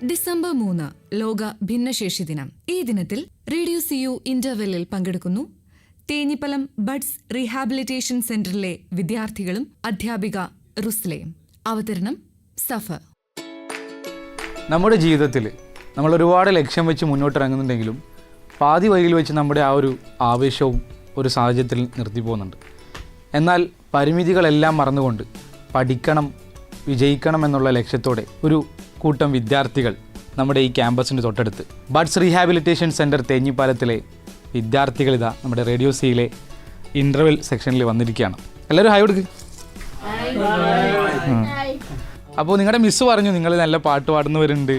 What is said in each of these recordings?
December 3 ലോക ഭിന്നശേഷി ദിനം. ഈ ദിനത്തിൽ റേഡിയോ CU ഇന്റർവെല്ലിൽ പങ്കെടുക്കുന്നു തേഞ്ഞിപ്പലം ബഡ്സ് റീഹാബിലിറ്റേഷൻ സെന്ററിലെ വിദ്യാർത്ഥികളും അധ്യാപിക റുസ്ലയും. അവതരണം സഫർ. നമ്മുടെ ജീവിതത്തിൽ നമ്മൾ ഒരുപാട് ലക്ഷ്യം വെച്ച് മുന്നോട്ടിറങ്ങുന്നുണ്ടെങ്കിലും പാതി വഴിയിൽ വെച്ച് നമ്മുടെ ആ ഒരു ആവേശവും ഒരു സാഹചര്യത്തിൽ നിർത്തി പോകുന്നുണ്ട്. എന്നാൽ പരിമിതികളെല്ലാം മറന്നുകൊണ്ട് പഠിക്കണം, വിജയിക്കണം എന്നുള്ള ലക്ഷ്യത്തോടെ ഒരു കൂട്ടം വിദ്യാർത്ഥികൾ നമ്മുടെ ഈ ക്യാമ്പസിന് തൊട്ടടുത്ത് ബഡ്സ് റീഹാബിലിറ്റേഷൻ സെൻറ്റർ തേഞ്ഞിപ്പാലത്തിലെ വിദ്യാർത്ഥികൾ ഇതാ നമ്മുടെ റേഡിയോ സിയിലെ ഇൻ്റർവെൽ സെക്ഷനിൽ വന്നിരിക്കുകയാണ്. എല്ലാവരും ഹായ് കൊടുക്ക്. അപ്പോൾ നിങ്ങളുടെ മിസ്സ് പറഞ്ഞു നിങ്ങൾ നല്ല പാട്ട് പാടുന്നവരുണ്ട്,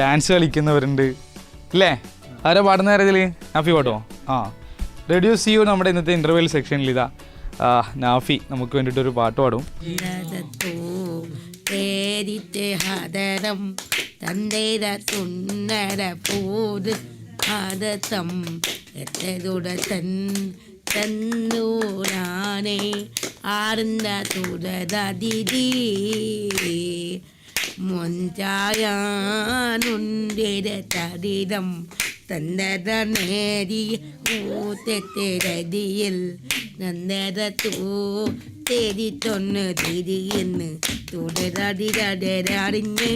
ഡാൻസ് കളിക്കുന്നവരുണ്ട് അല്ലേ? ആരാ പാടുന്ന കാര്യത്തിൽ നാഫി പാടുമോ? റേഡിയോ CU നമ്മുടെ ഇന്നത്തെ ഇൻ്റർവെൽ സെക്ഷനിൽ ഇതാ നാഫി നമുക്ക് വേണ്ടിയിട്ടൊരു പാട്ട് പാടും. തന്നൂരാനെ ആർന്ന തുടരതിഥി മൊഞ്ചായാനുണ്ടിര തടിതം തന്നത നേരി ഊത്തെരതിയിൽ നന്നരത്തൂ തേരി തൊന്ന് തിരിയെന്ന് തുടരടിരടരറിഞ്ഞേ.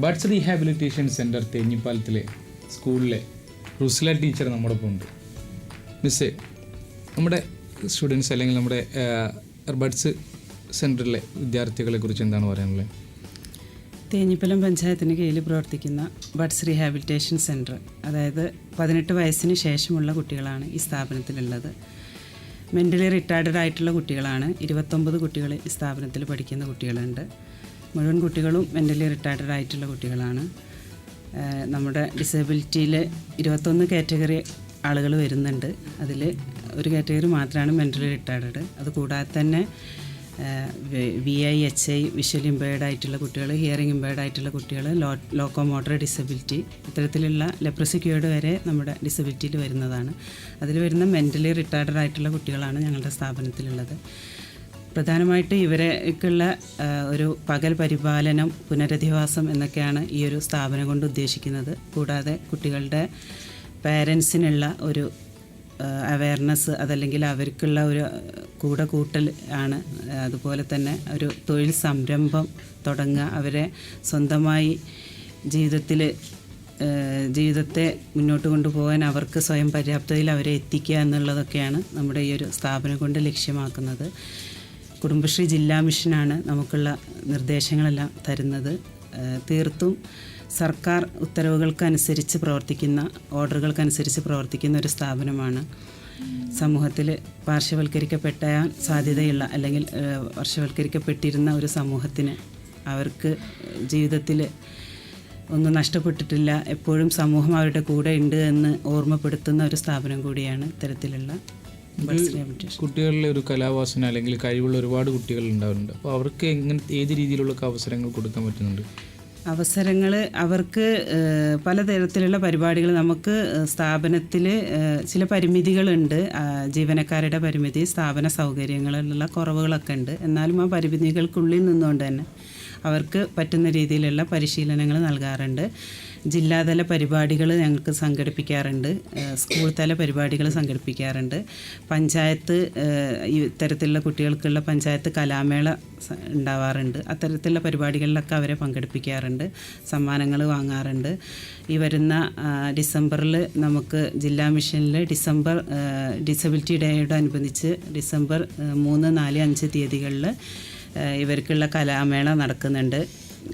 ബഡ്സ് റീഹാബിലിറ്റേഷൻ സെൻറ്റർ തേഞ്ഞിപ്പാലത്തിലെ സ്കൂളിലെ റുസ്ല ടീച്ചർ നമ്മോടൊപ്പം ഉണ്ട്. മിസ്സേ, നമ്മുടെ സ്റ്റുഡൻസ് അല്ലെങ്കിൽ നമ്മുടെ ബഡ്സ് സെൻറ്ററിലെ വിദ്യാർത്ഥികളെ കുറിച്ച് എന്താണ് പറയാനുള്ളത്? തേഞ്ഞിപ്പലം പഞ്ചായത്തിന് കീഴിൽ പ്രവർത്തിക്കുന്ന ബഡ്സ് റീഹാബിലിറ്റേഷൻ സെൻറ്റർ, അതായത് 18 വയസ്സിന് ശേഷമുള്ള കുട്ടികളാണ് ഈ സ്ഥാപനത്തിലുള്ളത്. മെൻ്റലി റിട്ടാർഡഡ് ആയിട്ടുള്ള കുട്ടികളാണ്. 29 കുട്ടികൾ ഈ സ്ഥാപനത്തിൽ പഠിക്കുന്ന കുട്ടികളുണ്ട്. മുഴുവൻ കുട്ടികളും മെൻ്റലി റിട്ടാർഡഡ് ആയിട്ടുള്ള കുട്ടികളാണ്. നമ്മുടെ ഡിസേബിലിറ്റിയിൽ 21 കാറ്റഗറി ആളുകൾ വരുന്നുണ്ട്. അതിൽ ഒരു കാറ്റഗറി മാത്രമാണ് മെൻ്റലി റിട്ടാർഡഡ്. അതുകൂടാതെ തന്നെ VIHI വിഷ്വൽ ഇമ്പയർഡ് ആയിട്ടുള്ള കുട്ടികൾ, ഹിയറിംഗ് ഇമ്പയർഡ് ആയിട്ടുള്ള കുട്ടികൾ, ലോക്കോമോട്ടർ ഡിസബിലിറ്റി, ഇത്തരത്തിലുള്ള ലെപ്രസി ക്യൂർഡ് വരെ നമ്മുടെ ഡിസബിലിറ്റിയിൽ വരുന്നതാണ്. അതിൽ വരുന്ന മെൻ്റലി റിട്ടാർഡഡ് ആയിട്ടുള്ള കുട്ടികളാണ് ഞങ്ങളുടെ സ്ഥാപനത്തിലുള്ളത്. പ്രധാനമായിട്ട് ഇവരേക്കുള്ള ഒരു പകൽ പരിപാലനം, പുനരധിവാസം എന്നൊക്കെയാണ് ഈ ഒരു സ്ഥാപനം കൊണ്ട് ഉദ്ദേശിക്കുന്നത്. കൂടാതെ കുട്ടികളുടെ പേരൻസിനുള്ള ഒരു അവയർനെസ്, അതല്ലെങ്കിൽ അവർക്കുള്ള ഒരു കൂടെ കൂട്ടൽ ആണ്. അതുപോലെ തന്നെ ഒരു തൊഴിൽ സംരംഭം തുടങ്ങുക, അവരെ സ്വന്തമായി ജീവിതത്തെ മുന്നോട്ട് കൊണ്ടുപോകാൻ അവർക്ക് സ്വയം പര്യാപ്തതയിൽ അവരെ എത്തിക്കുക എന്നുള്ളതൊക്കെയാണ് നമ്മുടെ ഈ ഒരു സ്ഥാപനം കൊണ്ട് ലക്ഷ്യമാക്കുന്നത്. കുടുംബശ്രീ ജില്ലാ മിഷനാണ് നമുക്കുള്ള നിർദ്ദേശങ്ങളെല്ലാം തരുന്നത്. തീർത്തും സർക്കാർ ഉത്തരവുകൾക്കനുസരിച്ച് പ്രവർത്തിക്കുന്ന, ഓർഡറുകൾക്കനുസരിച്ച് പ്രവർത്തിക്കുന്ന ഒരു സ്ഥാപനമാണ്. സമൂഹത്തിൽ പാർശ്വവൽക്കരിക്കപ്പെടാൻ സാധ്യതയുള്ള അല്ലെങ്കിൽ പാർശ്വവൽക്കരിക്കപ്പെട്ടിരുന്ന ഒരു സമൂഹത്തിന് അവർക്ക് ജീവിതത്തിൽ ഒന്നും നഷ്ടപ്പെട്ടിട്ടില്ല, എപ്പോഴും സമൂഹം അവരുടെ കൂടെ ഉണ്ട് എന്ന് ഓർമ്മപ്പെടുത്തുന്ന ഒരു സ്ഥാപനം കൂടിയാണ് ഇത്തരത്തിലുള്ള കുട്ടികളിലെ ഒരു കലാവാസന അല്ലെങ്കിൽ കഴിവുള്ള ഒരുപാട് കുട്ടികൾ ഉണ്ടാവുന്നുണ്ട്. അപ്പോൾ അവർക്ക് ഏത് രീതിയിലുള്ള അവസരങ്ങൾ കൊടുക്കാൻ പറ്റുന്നുണ്ട്? അവസരങ്ങൾ അവർക്ക് പലതരത്തിലുള്ള പരിപാടികൾ നമുക്ക് സ്ഥാപനത്തിൽ ചില പരിമിതികളുണ്ട്. ജീവനക്കാരുടെ പരിമിതി, സ്ഥാപന സൗകര്യങ്ങളിലുള്ള കുറവുകളൊക്കെ ഉണ്ട്. എന്നാലും ആ പരിമിതികൾക്കുള്ളിൽ നിന്നുകൊണ്ട് തന്നെ അവർക്ക് പറ്റുന്ന രീതിയിലുള്ള പരിശീലനങ്ങൾ നൽകാറുണ്ട്. ജില്ലാതല പരിപാടികൾ ഞങ്ങൾക്ക് സംഘടിപ്പിക്കാറുണ്ട്, സ്കൂൾ തല പരിപാടികൾ സംഘടിപ്പിക്കാറുണ്ട്. പഞ്ചായത്ത് ഇത്തരത്തിലുള്ള കുട്ടികൾക്കുള്ള പഞ്ചായത്ത് കലാമേള ഉണ്ടാവാറുണ്ട്. അത്തരത്തിലുള്ള പരിപാടികളിലൊക്കെ അവരെ പങ്കെടുപ്പിക്കാറുണ്ട്, സമ്മാനങ്ങൾ വാങ്ങാറുണ്ട്. ഈ വരുന്ന ഡിസംബറിൽ നമുക്ക് ജില്ലാ മിഷനിൽ ഡിസബിലിറ്റി ഡേയോടനുബന്ധിച്ച് ഡിസംബർ 3, 4, 5 തീയതികളിൽ ഇവർക്കുള്ള കലാമേള നടക്കുന്നുണ്ട്.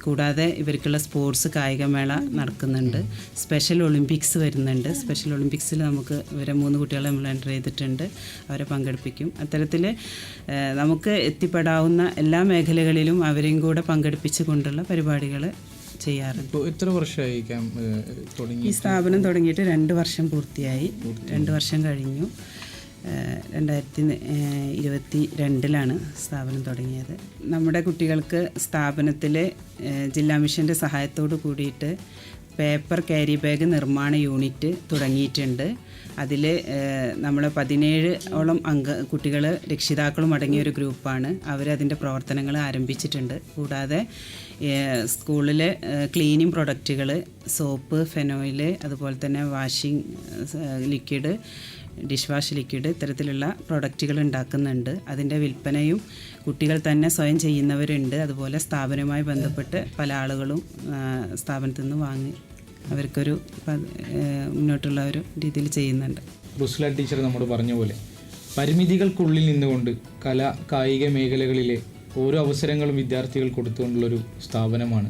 കൂടാതെ ഇവർക്കുള്ള സ്പോർട്സ് കായികമേള നടക്കുന്നുണ്ട്. സ്പെഷ്യൽ ഒളിമ്പിക്സ് വരുന്നുണ്ട്. സ്പെഷ്യൽ ഒളിമ്പിക്സിൽ നമുക്ക് ഇവരെ 3 കുട്ടികളെ നമ്മൾ എൻ്റർ ചെയ്തിട്ടുണ്ട്, അവരെ പങ്കെടുപ്പിക്കും. അത്തരത്തിൽ നമുക്ക് എത്തിപ്പെടാവുന്ന എല്ലാ മേഖലകളിലും അവരെയും കൂടെ പങ്കെടുപ്പിച്ചു കൊണ്ടുള്ള പരിപാടികൾ ചെയ്യാറുണ്ട്. എത്ര വർഷമായി ഈ സ്ഥാപനം തുടങ്ങിയിട്ട് 2 വർഷം പൂർത്തിയായി. 2 വർഷം കഴിഞ്ഞു. 2022 സ്ഥാപനം തുടങ്ങിയത്. നമ്മുടെ കുട്ടികൾക്ക് സ്ഥാപനത്തിൽ ജില്ലാ മിഷൻ്റെ സഹായത്തോട് കൂടിയിട്ട് പേപ്പർ ക്യാരി ബാഗ് നിർമ്മാണ യൂണിറ്റ് തുടങ്ങിയിട്ടുണ്ട്. അതിൽ നമ്മൾ 17ഓളം കുട്ടികൾ രക്ഷിതാക്കളും അടങ്ങിയ ഒരു ഗ്രൂപ്പാണ്. അവരതിൻ്റെ പ്രവർത്തനങ്ങൾ ആരംഭിച്ചിട്ടുണ്ട്. കൂടാതെ സ്കൂളിൽ ക്ലീനിങ് പ്രൊഡക്റ്റുകൾ, സോപ്പ്, ഫെനോയിൽ, അതുപോലെ തന്നെ washing liquid, dish wash liquid, ഇത്തരത്തിലുള്ള പ്രൊഡക്റ്റുകൾ ഉണ്ടാക്കുന്നുണ്ട്. അതിൻ്റെ വിൽപ്പനയും കുട്ടികൾ തന്നെ സ്വയം ചെയ്യുന്നവരുണ്ട്. അതുപോലെ സ്ഥാപനവുമായി ബന്ധപ്പെട്ട് പല ആളുകളും സ്ഥാപനത്തിൽ നിന്ന് വാങ്ങി അവർക്കൊരു മുന്നോട്ടുള്ള ഒരു രീതിയിൽ ചെയ്യുന്നുണ്ട്. റുസ്ല ടീച്ചർ നമ്മോട് പറഞ്ഞ പോലെ പരിമിതികൾക്കുള്ളിൽ നിന്നുകൊണ്ട് കല, കായിക മേഖലകളിലെ ഓരോ അവസരങ്ങളും വിദ്യാർത്ഥികൾ കൊടുത്തുകൊണ്ടുള്ളൊരു സ്ഥാപനമാണ്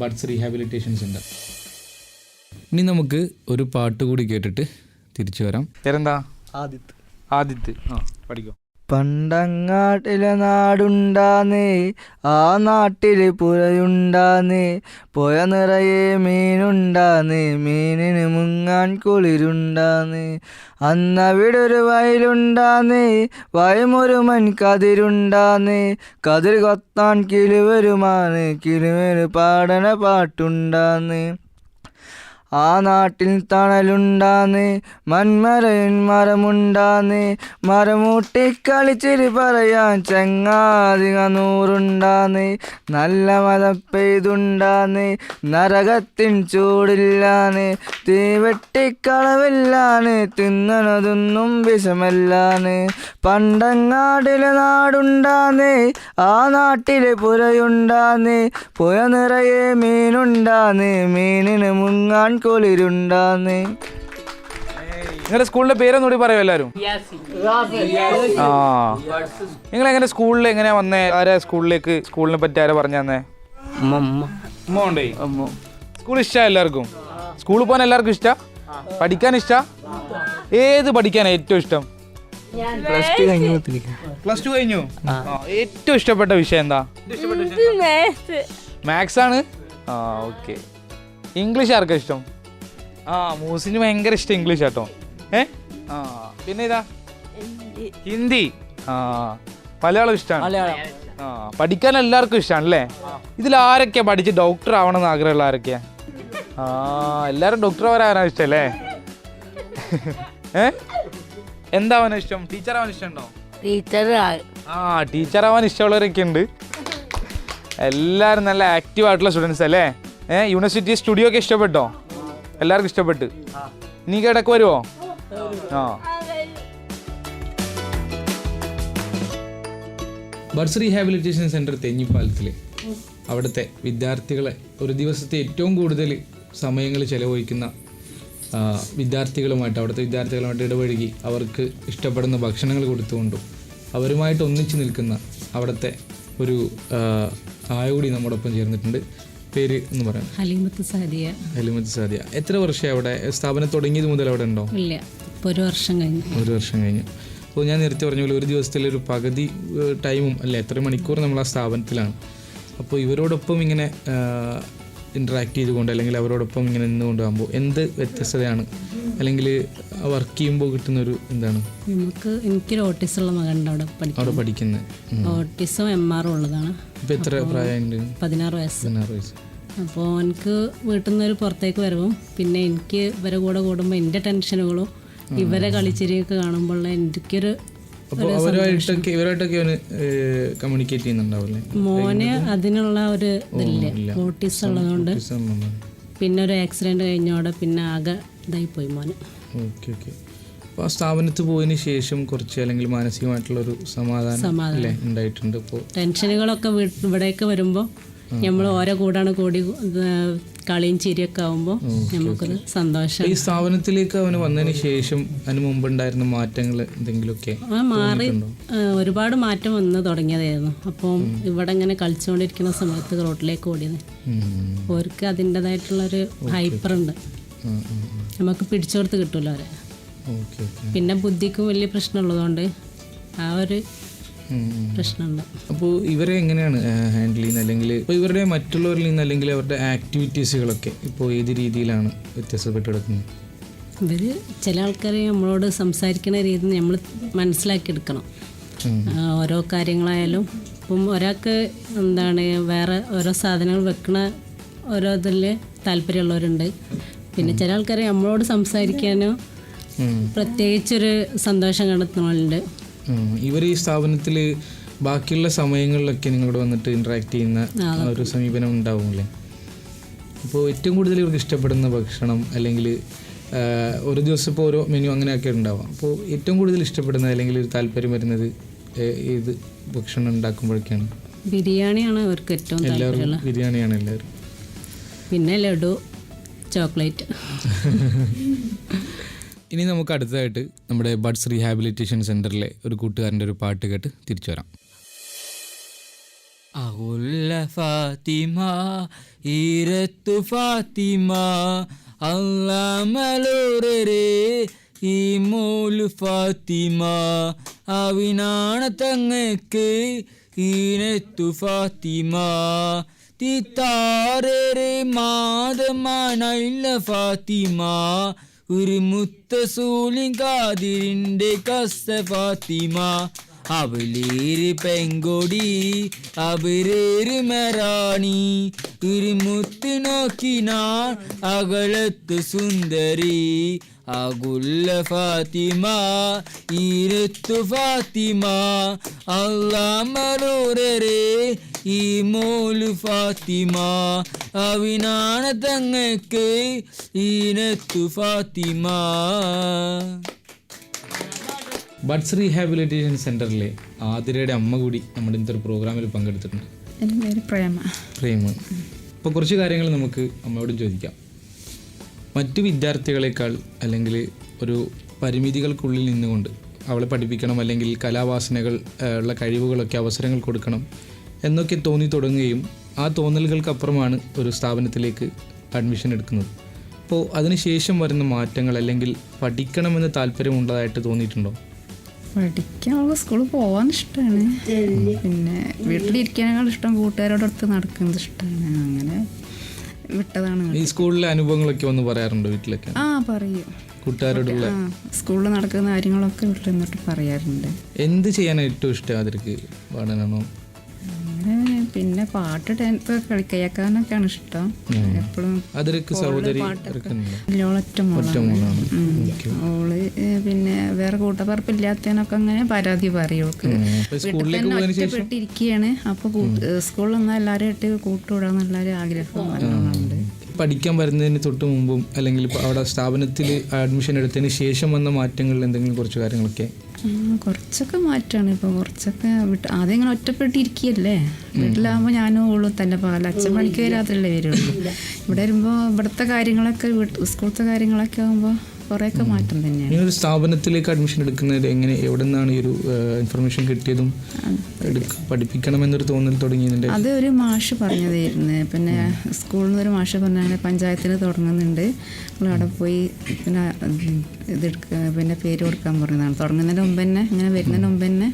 ബഡ്സ് റീഹാബിലിറ്റേഷൻ സെൻറ്റർ. ഇനി നമുക്ക് ഒരു പാട്ട് കൂടി കേട്ടിട്ട് തിരിച്ചു വരാം. പേരെന്താ? ആദിത്ത്. പഠിക്കോ. പണ്ടങ്ങാട്ടിലെ നാടുണ്ടാന്നേ, ആ നാട്ടില് പുഴയുണ്ടാന്നേ, പുഴ നിറയെ മീനുണ്ടാന്നേ, മീനിന് മുങ്ങാൻ കുളിരുണ്ടാന്നേ. അന്നവിടൊരു വയലുണ്ടാന്നേ, വയമൊരു കതിരുണ്ടാന്നേ, കതിർ കൊത്താൻ കിലുവരുമാനേ, കിലുവര് പാടണ പാട്ടുണ്ടാന്നേ. ആ നാട്ടിൽ തണലുണ്ടാന്നേ, മൺമരയൻ മരമുണ്ടാന്നേ, മരമൂട്ടിക്കളിച്ചിരി പറയാൻ ചങ്ങാതിക 100 നല്ല മഴ പെയ്തുണ്ടാന്നേ, നരകത്തിൻ ചൂടില്ലാന്നേ, തീവെട്ടിക്കളവില്ലാന്നേ, തിന്നണതൊന്നും വിഷമല്ലാന്നേ. പണ്ടങ്ങാടിലെ നാടുണ്ടാന്നേ, ആ നാട്ടിലെ പുഴയുണ്ടാന്നേ, പുഴ നിറയെ മീനുണ്ടാന്നേ, മീനിന് മുങ്ങാൻ കുളിരുണ്ടാന്നേ. നിങ്ങളുടെ സ്കൂളിന്റെ പേരൊന്നുകൂടി പറയോ എല്ലാവരും? നിങ്ങൾ എങ്ങനെ സ്കൂളിൽ എങ്ങനെയാ വന്നേ? ആരാ സ്കൂളിനെ പറ്റി ആരാ പറഞ്ഞു തന്നേ? അമ്മ ഉണ്ടേ. സ്കൂൾ ഇഷ്ടാ എല്ലാവർക്കും? സ്കൂളിൽ പോകാൻ എല്ലാവർക്കും ഇഷ്ടാ? പഠിക്കാൻ ഇഷ്ടാ? ഏത് പഠിക്കാനാ ഏറ്റവും ഇഷ്ടം? പ്ലസ് ടു കഴിഞ്ഞു. ഏറ്റവും ഇഷ്ടപ്പെട്ട വിഷയം എന്താ? മാത്സ് ആണ്. ഓക്കെ. ഇംഗ്ലീഷ് ആർക്കാ ഇഷ്ടം? മൂസിന് ഭയങ്കര ഇഷ്ടം ഇംഗ്ലീഷ് ആട്ടോ. പിന്നെ ഇതാ ഹിന്ദി. മലയാളം ഇഷ്ടമാണ്. പഠിക്കാൻ എല്ലാവർക്കും ഇഷ്ടമാണല്ലേ? ഇതിൽ ആരൊക്കെയാ പഠിച്ച് ഡോക്ടർ ആവണമെന്ന് ആഗ്രഹമുള്ള ആരൊക്കെയാ? എല്ലാവരും ഡോക്ടർ ആവാനാ ഇഷ്ടമല്ലേ? എന്താവാനാ ഇഷ്ടം? ടീച്ചർ ആവാൻ ഇഷ്ടമുണ്ടോ? ടീച്ചർ ആവാൻ ഇഷ്ടമുള്ളവരൊക്കെ ഉണ്ട്. എല്ലാവരും നല്ല ആക്റ്റീവ് ആയിട്ടുള്ള സ്റ്റുഡൻസ് അല്ലേ? യൂണിവേഴ്സിറ്റി സ്റ്റുഡിയോ ഒക്കെ ഇഷ്ടപ്പെട്ടോ? എല്ലാവർക്കും ഇഷ്ടപ്പെട്ട്. നീ ഇടയ്ക്ക് വരുമോ? ബഡ്സ് റീഹാബിലിറ്റേഷൻ സെൻറ്റർ തേഞ്ഞിപ്പാലത്തിൽ അവിടുത്തെ വിദ്യാർത്ഥികളെ ഒരു ദിവസത്തെ ഏറ്റവും കൂടുതൽ സമയങ്ങൾ ചെലവഴിക്കുന്ന അവിടുത്തെ വിദ്യാർത്ഥികളുമായിട്ട് ഇടപഴകി അവർക്ക് ഇഷ്ടപ്പെടുന്ന ഭക്ഷണങ്ങൾ കൊടുത്തുകൊണ്ടും അവരുമായിട്ട് ഒന്നിച്ച് നിൽക്കുന്ന അവിടുത്തെ ഒരു ആയ കൂടി നമ്മോടൊപ്പം ചേർന്നിട്ടുണ്ട്. പേര് എന്ന് പറയാം? ഹലിമത്ത് സാദിയ. എത്ര വർഷമായി അവിടെ? സ്ഥാപനം തുടങ്ങിയത് മുതൽ അവിടെ ഉണ്ടോ? ഇല്ല, ഒരു വർഷം കഴിഞ്ഞു. അപ്പോൾ ഞാൻ നേരത്തെ പറഞ്ഞ പോലെ ഒരു ദിവസത്തിലെ ഒരു പകുതി ടൈമും അല്ലെ, എത്ര മണിക്കൂർ നമ്മൾ ആ സ്ഥാപനത്തിലാണ്. അപ്പോൾ ഇവരോടൊപ്പം ഇങ്ങനെ ഇൻട്രാക്ട് ചെയ്തുകൊണ്ട് അല്ലെങ്കിൽ അവരോടൊപ്പം ഇങ്ങനെ നിന്നുകൊണ്ടാകുമ്പോൾ എന്ത് വ്യത്യസ്തതയാണ്, അല്ലെങ്കിൽ വർക്ക് ചെയ്യുമ്പോൾ കിട്ടുന്നൊരു എന്താണ്? എനിക്കൊരു ഓട്ടിസമുള്ള മകനുണ്ട് അവിടെ പഠിക്കുന്നത്. ഓട്ടിസം MR ഉള്ളതാണ്. ഇപ്പോൾ എത്ര പ്രായമുണ്ട്? 16 വയസ്സ്. അപ്പോൾ എനിക്ക് വീട്ടിൽ നിന്നൊരു പുറത്തേക്ക് വരവും പിന്നെ എനിക്ക് ഇവരെ കൂടെ കൂടുമ്പോൾ എൻ്റെ ടെൻഷനുകളും ഇവരെ കളിച്ചിരിയൊക്കെ കാണുമ്പോൾ എനിക്കൊരു കമ്മ്യൂണിക്കേറ്റ് ചെയ്യുന്നുണ്ടാവില്ലേ? മോന് അതിനുള്ള ഒരു ഇതില്ല, ഓട്ടിസം ഉള്ളതുകൊണ്ട്. പിന്നെ ഒരു ആക്സിഡൻറ്റ് കഴിഞ്ഞോടെ പിന്നെ ആകെ ഇതായിപ്പോയി മോന്. ഓക്കെ. അപ്പോൾ ആ സ്ഥാപനത്തിൽ പോയതിന് ശേഷം കുറച്ച് അല്ലെങ്കിൽ മാനസികമായിട്ടുള്ളൊരു സമാധാനം ഉണ്ടായിട്ടുണ്ട്. ഇപ്പോൾ ടെൻഷനുകളൊക്കെ ഇവിടേക്ക് വരുമ്പോൾ നമ്മൾ ഓരോ കൂടി കളിയും ചിരിയൊക്കെ ആകുമ്പോൾ നമുക്കൊരു സന്തോഷം. ഈ സ്ഥാപനത്തിലേക്ക് അവന് വന്നതിന് ശേഷം അതിന് മുമ്പ് ഉണ്ടായിരുന്ന മാറ്റങ്ങൾ എന്തെങ്കിലുമൊക്കെ മാറി? ഒരുപാട് മാറ്റം വന്ന് തുടങ്ങിയതായിരുന്നു. അപ്പം ഇവിടെ ഇങ്ങനെ കളിച്ചുകൊണ്ടിരിക്കുന്ന സമയത്ത് റോട്ടിലേക്ക് ഓടിയത്. അവർക്ക് അതിൻ്റെതായിട്ടുള്ളൊരു ഹൈപ്പർ ഉണ്ട്, നമുക്ക് പിടിച്ചോടുത്ത് കിട്ടുമല്ലോ അവരെ. പിന്നെ ബുദ്ധിക്കും വലിയ പ്രശ്നമുള്ളതുകൊണ്ട് ആ ഒരു പ്രശ്നമുണ്ട്. അപ്പോൾ ഇവരെ എങ്ങനെയാണ് ഹാൻഡിൽ ചെയ്യുന്നത്? അല്ലെങ്കിൽ ഇപ്പോൾ ഇവരുടെ മറ്റുള്ളവരിൽ നിന്ന് അല്ലെങ്കിൽ അവരുടെ ആക്ടിവിറ്റീസുകളൊക്കെ ഇപ്പോൾ ഏത് രീതിയിലാണ് വ്യത്യാസപ്പെട്ട് കിടക്കുന്നത്? ഇവർ ചില ആൾക്കാർ നമ്മളോട് സംസാരിക്കുന്ന രീതി നമ്മൾ മനസ്സിലാക്കിയെടുക്കണം. ഓരോ കാര്യങ്ങളായാലും ഇപ്പം ഒരാൾക്ക് വേറെ ഓരോ സാധനങ്ങൾ വെക്കണ ഓരോ ഇതിൽ താല്പര്യമുള്ളവരുണ്ട്. പിന്നെ ചില ആൾക്കാർ നമ്മളോട് സംസാരിക്കാനോ പ്രത്യേകിച്ചൊരു സന്തോഷം കണ്ടെത്തുന്നുണ്ട്. ഇവർ ഈ സ്ഥാപനത്തിൽ ബാക്കിയുള്ള സമയങ്ങളിലൊക്കെ നിങ്ങളോട് വന്നിട്ട് ഇൻട്രാക്ട് ചെയ്യുന്ന ഒരു സമീപനം ഉണ്ടാവുമല്ലേ? അപ്പോൾ ഏറ്റവും കൂടുതൽ ഇവർക്ക് ഇഷ്ടപ്പെടുന്ന ഭക്ഷണം അല്ലെങ്കിൽ ഒരു ദിവസം ഇപ്പോൾ ഓരോ മെനു അങ്ങനെയൊക്കെ ഉണ്ടാവാം. അപ്പോൾ ഏറ്റവും കൂടുതൽ ഇഷ്ടപ്പെടുന്ന അല്ലെങ്കിൽ ഒരു താല്പര്യം വരുന്നത് ഏത് ഭക്ഷണം ഉണ്ടാക്കുമ്പോഴൊക്കെയാണ്? ബിരിയാണിയാണ് അവർക്ക് ഏറ്റവും താല്പര്യമുള്ളത്. ബിരിയാണിയാണ് എല്ലാവരും. പിന്നെ ലഡു, ചോക്ലേറ്റ്. ഇനി നമുക്ക് അടുത്തതായിട്ട് നമ്മുടെ ബഡ്സ് റീഹാബിലിറ്റേഷൻ സെൻ്ററിലെ ഒരു കൂട്ടുകാരൻ്റെ ഒരു പാട്ട് കേട്ട് തിരിച്ചു വരാം. അഹുല്ല ഫാത്തിമ ഈരത്തു ഫാത്തിമ അല്ലാമലൂരേ ഈ മോലു ഫാത്തിമ അവിനാണ തങ്ങക്ക് ഈനത്തു ഫാത്തിമ തിത്താരേ മാതമാനല്ല ഫാത്തിമ ഒരു മുത്തസൂലിൻ കാതിരിൻ്റെ കസ ഫാത്തിമ അവലേര് പെങ്കൊടി അവരേര് മെറാണി ഒരു മുത്ത് നോക്കിനാൻ അകലത്ത് സുന്ദരി അകുല്ല ഫാത്തിമ ഈരത്തു ഫാത്തിമ അല്ലാമലൂരേ ഈ മോലു ഫാത്തിമ അവിനാണ തങ്ങക്ക് ഈനത്തു ഫാത്തിമ. ബഡ്സ് റീഹാബിലിറ്റേഷൻ സെൻ്ററിലെ ആതിരയുടെ അമ്മ കൂടി നമ്മുടെ ഇന്നത്തെ ഒരു പ്രോഗ്രാമിൽ പങ്കെടുത്തിട്ടുണ്ട്. എൻ്റെ പേര് പ്രേമ. അപ്പോൾ കുറച്ച് കാര്യങ്ങൾ നമുക്ക് അമ്മയോടും ചോദിക്കാം. മറ്റു വിദ്യാർത്ഥികളെക്കാൾ അല്ലെങ്കിൽ ഒരു പരിമിതികൾക്കുള്ളിൽ നിന്നുകൊണ്ട് അവളെ പഠിപ്പിക്കണം അല്ലെങ്കിൽ കലാവാസനകൾ ഉള്ള കഴിവുകളൊക്കെ അവസരങ്ങൾ കൊടുക്കണം എന്നൊക്കെ തോന്നി തുടങ്ങുകയും ആ തോന്നലുകൾക്കപ്പുറമാണ് ഒരു സ്ഥാപനത്തിലേക്ക് അഡ്മിഷൻ എടുക്കുന്നത്. അപ്പോൾ അതിനുശേഷം വരുന്ന മാറ്റങ്ങൾ അല്ലെങ്കിൽ പഠിക്കണമെന്ന് താല്പര്യമുള്ളതായിട്ട് തോന്നിയിട്ടുണ്ടോ? പഠിക്കാനുള്ള സ്കൂളിൽ പോകാൻ ഇഷ്ടമാണ്. പിന്നെ വീട്ടിലിരിക്കാനേക്കാൾ ഇഷ്ടം കൂട്ടുകാരോടൊത്ത് നടക്കുന്നത് ഇഷ്ടമാണ്. അങ്ങനെ വിട്ടതാണ്. ഈ സ്കൂളിലെ അനുഭവങ്ങളൊക്കെ ഒന്ന് പറയാറുണ്ടോ വീട്ടിലൊക്കെ? പറയും. കൂട്ടുകാരോടുള്ള സ്കൂളിൽ നടക്കുന്ന കാര്യങ്ങളൊക്കെ വീട്ടിൽ നിന്നിട്ട് പറയാറുണ്ട്. എന്ത് ചെയ്യാനാണ് ഏറ്റവും ഇഷ്ടം? അതിലേക്ക് പാടാനാണോ? അങ്ങനെ പിന്നെ പാട്ട് കേൾക്കാനൊക്കെയാണ് ഇഷ്ടം. എപ്പോഴും അതിലേക്ക് സഹോദരി ഒറ്റ മോളാണ്. ഓള് പിന്നെ വേറെ കൂട്ടപ്പറപ്പില്ലാത്തതിനൊക്കെ അങ്ങനെ പരാതി പറയും. ഒറ്റപ്പെട്ടിരിക്കുകയാണ്. അപ്പൊ സ്കൂളിൽ നിന്നാൽ എല്ലാവരും ആയിട്ട് കൂട്ടുകൂടാന്നുള്ളൊരു ആഗ്രഹം നല്ലോണമുണ്ട്. പഠിക്കാൻ വരുന്നതിന് തൊട്ട് മുമ്പും അല്ലെങ്കിൽ അവിടെ സ്ഥാപനത്തിൽ അഡ്മിഷൻ എടുത്തതിന് ശേഷം വന്ന മാറ്റങ്ങളിൽ എന്തെങ്കിലും കുറച്ച് കാര്യങ്ങളൊക്കെ? കുറച്ചൊക്കെ മാറ്റമാണ്. ഇപ്പോൾ കുറച്ചൊക്കെ ആദ്യം ഇങ്ങനെ ഒറ്റപ്പെട്ടിരിക്കുകയല്ലേ. വീട്ടിലാകുമ്പോൾ ഞാനും ഓളും തന്നെ അച്ഛൻ പണിക്ക് വരാത്തല്ലേ വരുള്ളൂ. ഇവിടെ വരുമ്പോൾ ഇവിടുത്തെ കാര്യങ്ങളൊക്കെ സ്കൂളത്തെ കാര്യങ്ങളൊക്കെ ആകുമ്പോൾ കുറേയൊക്കെ മാറ്റം തന്നെയാണ്. ഒരു സ്ഥാപനത്തിലേക്ക് അഡ്മിഷൻ എടുക്കുന്നത് എങ്ങനെ, എവിടെ നിന്നാണ് ഈ ഒരു ഇൻഫർമേഷൻ കിട്ടിയതും പഠിപ്പിക്കണമെന്നൊരു തോന്നൽ തുടങ്ങിയതിൻ്റെ? അത് ഒരു മാഷ് പറഞ്ഞതായിരുന്നു. പിന്നെ സ്കൂളിൽ നിന്നൊരു മാഷ് പറഞ്ഞ പഞ്ചായത്തിൽ തുടങ്ങുന്നുണ്ട്, നിങ്ങൾ അവിടെ പോയി പിന്നെ പിന്നെ പേര് കൊടുക്കാൻ പറഞ്ഞതാണ്. തുടങ്ങുന്നതിന് മുമ്പ് തന്നെ, ഇങ്ങനെ വരുന്നതിന് മുമ്പ് തന്നെ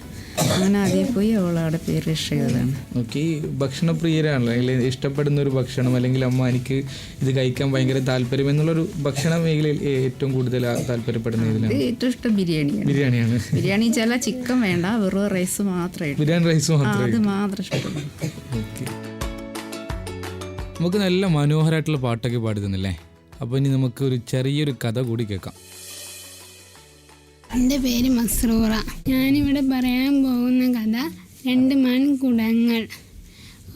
അങ്ങനെ ആദ്യം പോയി അവളവിടെ പേര് രജിസ്റ്റർ ചെയ്തതാണ്. ഓക്കെ. ഭക്ഷണപ്രിയരാണല്ലോ, അല്ലെങ്കിൽ ഇഷ്ടപ്പെടുന്ന ഒരു ഭക്ഷണം അല്ലെങ്കിൽ അമ്മ എനിക്ക് ഇത് കഴിക്കാൻ ഭയങ്കര താല്പര്യം എന്നുള്ളൊരു ഭക്ഷണ മേഖലയിൽ ഏറ്റവും കൂടുതൽ താല്പര്യപ്പെടുന്ന ഇതിലാണ്? ഏറ്റവും ഇഷ്ടം ബിരിയാണിയാണ്. ബിരിയാണി ചില ചിക്കൻ വേണ്ട, വെറും റൈസ് മാത്രമേ. ബിരിയാണി റൈസ് മാത്രമേ? അത് മാത്രം ഇഷ്ടപ്പെടും. ഓക്കെ. നമുക്ക് നല്ല മനോഹരമായിട്ടുള്ള പാട്ടൊക്കെ പാടി തന്നില്ലേ? അപ്പോൾ ഇനി നമുക്ക് ഒരു ചെറിയൊരു കഥ കൂടി കേൾക്കാം. എൻ്റെ പേര് മസ്റൂറ. ഞാനിവിടെ പറയാൻ പോകുന്ന കഥ 2 മൺകുടങ്ങൾ.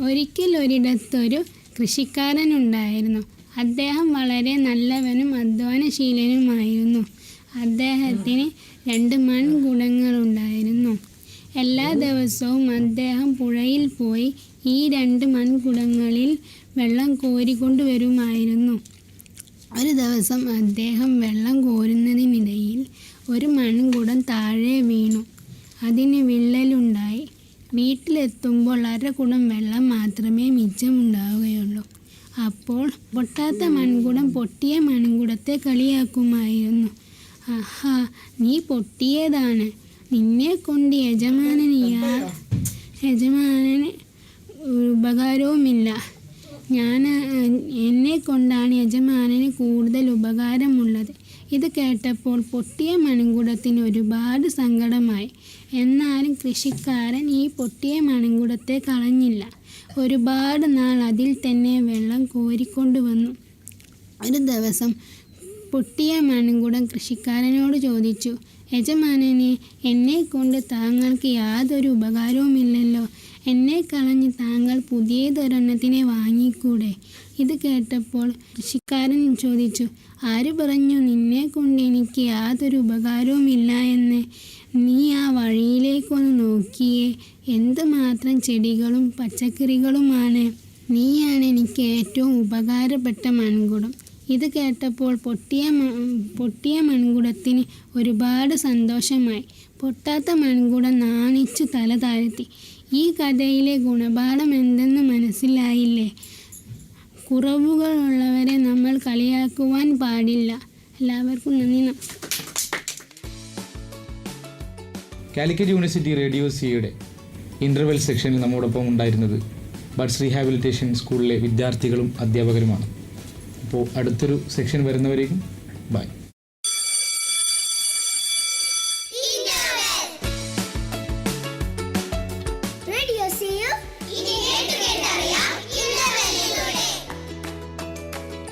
ഒരിക്കൽ ഒരിടത്തൊരു കൃഷിക്കാരനുണ്ടായിരുന്നു. അദ്ദേഹം വളരെ നല്ലവനും അധ്വാനശീലനുമായിരുന്നു. അദ്ദേഹത്തിന് 2 മൺകുടങ്ങളുണ്ടായിരുന്നു. എല്ലാ ദിവസവും അദ്ദേഹം പുഴയിൽ പോയി ഈ 2 മൺകുടങ്ങളിൽ വെള്ളം കോരിക്കൊണ്ടുവരുമായിരുന്നു. ഒരു ദിവസം അദ്ദേഹം വെള്ളം കോരുന്നതിനിടയിൽ ഒരു മൺകുടം താഴെ വീണു. അതിന് വിള്ളലുണ്ടായി. വീട്ടിലെത്തുമ്പോൾ 1/2 കുടം വെള്ളം മാത്രമേ മിച്ചമുണ്ടാവുകയുള്ളൂ. അപ്പോൾ പൊട്ടാത്ത മൺകുടം പൊട്ടിയ മൺകുടത്തെ കളിയാക്കുമായിരുന്നു. ആഹാ, നീ പൊട്ടിയതാണ്, നിന്നെ കൊണ്ട് യജമാനന് ഉപകാരവുമില്ല. എന്നെ കൊണ്ടാണ് യജമാനന് കൂടുതൽ ഉപകാരമുള്ളത്. ഇത് കേട്ടപ്പോൾ പൊട്ടിയ മണിങ്കുടത്തിന് ഒരുപാട് സങ്കടമായി. എന്നാലും കൃഷിക്കാരൻ ഈ പൊട്ടിയ മണിങ്കുടത്തെ കളഞ്ഞില്ല. ഒരുപാട് നാൾ അതിൽ തന്നെ വെള്ളം കോരിക്കൊണ്ടുവന്നു. ഒരു ദിവസം പൊട്ടിയ മണിങ്കുടം കൃഷിക്കാരനോട് ചോദിച്ചു, യജമാനനെ, എന്നെക്കൊണ്ട് താങ്കൾക്ക് യാതൊരു ഉപകാരവുമില്ലല്ലോ. എന്നെ കളഞ്ഞ് താങ്കൾ പുതിയതൊരെണ്ണത്തിനെ വാങ്ങിക്കൂടെ? ഇത് കേട്ടപ്പോൾ കൃഷിക്കാരൻ ചോദിച്ചു, ആര് പറഞ്ഞു നിന്നെക്കൊണ്ട് എനിക്ക് യാതൊരു ഉപകാരവുമില്ല എന്ന്? നീ ആ വഴിയിലേക്കൊന്ന് നോക്കിയേ, എന്തുമാത്രം ചെടികളും പച്ചക്കറികളുമാണ്. നീയാണ് എനിക്ക് ഏറ്റവും ഉപകാരപ്പെട്ട മൺകുടം. ഇത് കേട്ടപ്പോൾ പൊട്ടിയ മൺകുടത്തിന് ഒരുപാട് സന്തോഷമായി. പൊട്ടാത്ത മൺകുടം നാണിച്ചു തല താഴ്ത്തി. ഈ കഥയിലെ ഗുണപാഠം എന്തെന്ന് മനസ്സിലായില്ലേ? കുറവുകളുള്ളവരെ നമ്മൾ കളിയാക്കുവാൻ പാടില്ല. എല്ലാവർക്കും നന്ദി, നമസ്കാരം. കാലിക്കറ്റ് യൂണിവേഴ്സിറ്റി റേഡിയോ സിയുടെ ഇൻ്റർവെൽ സെക്ഷനിൽ നമ്മോടൊപ്പം ഉണ്ടായിരുന്നത് ബഡ്സ് റീഹാബിലിറ്റേഷൻ സ്കൂളിലെ വിദ്യാർത്ഥികളും അധ്യാപകരുമാണ്. അപ്പോൾ അടുത്തൊരു സെക്ഷൻ വരുന്നവരേക്കും ബൈ.